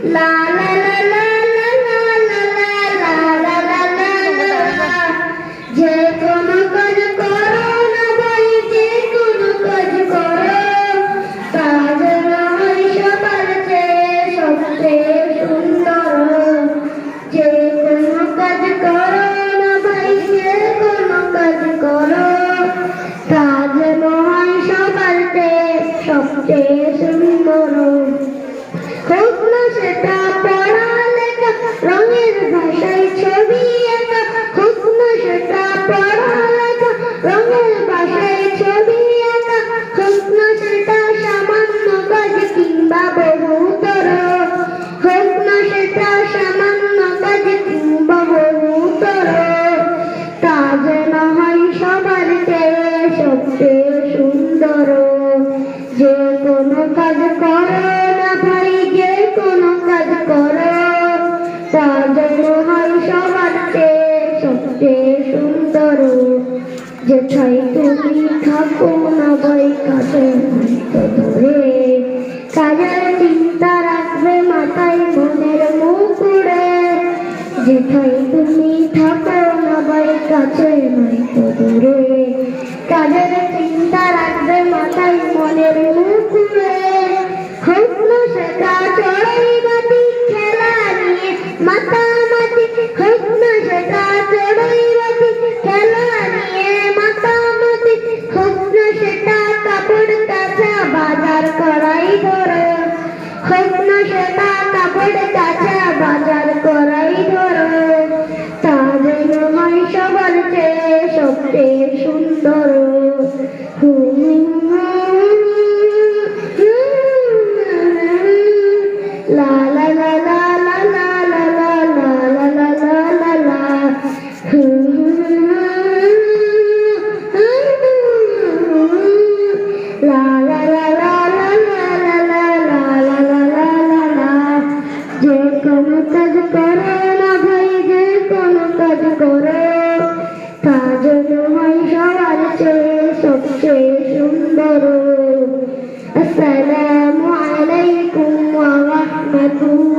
লা লা লা লা লা লা লা লা লা লা লা লা। যে কোনো কাজ করো না ভাই, যে কোনো কাজ করো, কাজ নয় সবার চেয়ে সবচেয়ে সুন্দর। যে কোনো কাজ করো না ভাই, যে কোনো কাজ করো, কাজ নয় সবার চেয়ে সবচেয়ে সুন্দর। হোক না সেটা পড়ালেখা, রঙের ভাষায় ছবি আঁকা, হোক না সেটা পড়ালেখা, রঙের ভাষায় ছবি আঁকা, হোক না সেটা সামান্য কাজ কিংবা বহুতর, হোক না সেটা সামান্য কাজ কিংবা বহুতর, কাজ না হয় সবার চেয়ে সবচেয়ে সুন্দর। যে কোনো কাজ করো না ভাই, যে কোনো কাজ করো, কাজ হয় সবার চেয়ে সবচেয়ে সুন্দর। যেথায় তুমি থাকো না ভাই, কাজে হয়তো ধরে, কাজের চিন্তা রাখবে মাথায় মনের মুকুড়ে। যেথায় তুমি থাকো না ভাই, কাছে নয়তো দূরে, কাজের চিন্তা রাখবে মাথায় মনের মুকুড়ে। হোক না সেটা চড়াই বাতি খেলা নিয়ে মাতামাতি, হোক না সেটা চড়াই বাতি খেলা নিয়ে মাতামাতি, হোক না সেটা কাপড় কাচা বাজার করাই ধরো, হোক না সেটা কাপড় কাচা বাজার করাই ধরো, তা যেন হয় সবার চেয়ে সবচেয়ে সুন্দর। লা লা লা লা লা লা লা লা লা লা লা লা লা লা। লা লা লা লা লা লা লা লা লা লা লা লা লা। যে কোনো কাজ করো না ভাই, যে কোনো কাজ করো, কাজ হয় সবার চেয়ে সবচেয়ে সুন্দর। আসসালামু আলাইকুম ওয়া রাহমাতুল্লাহ।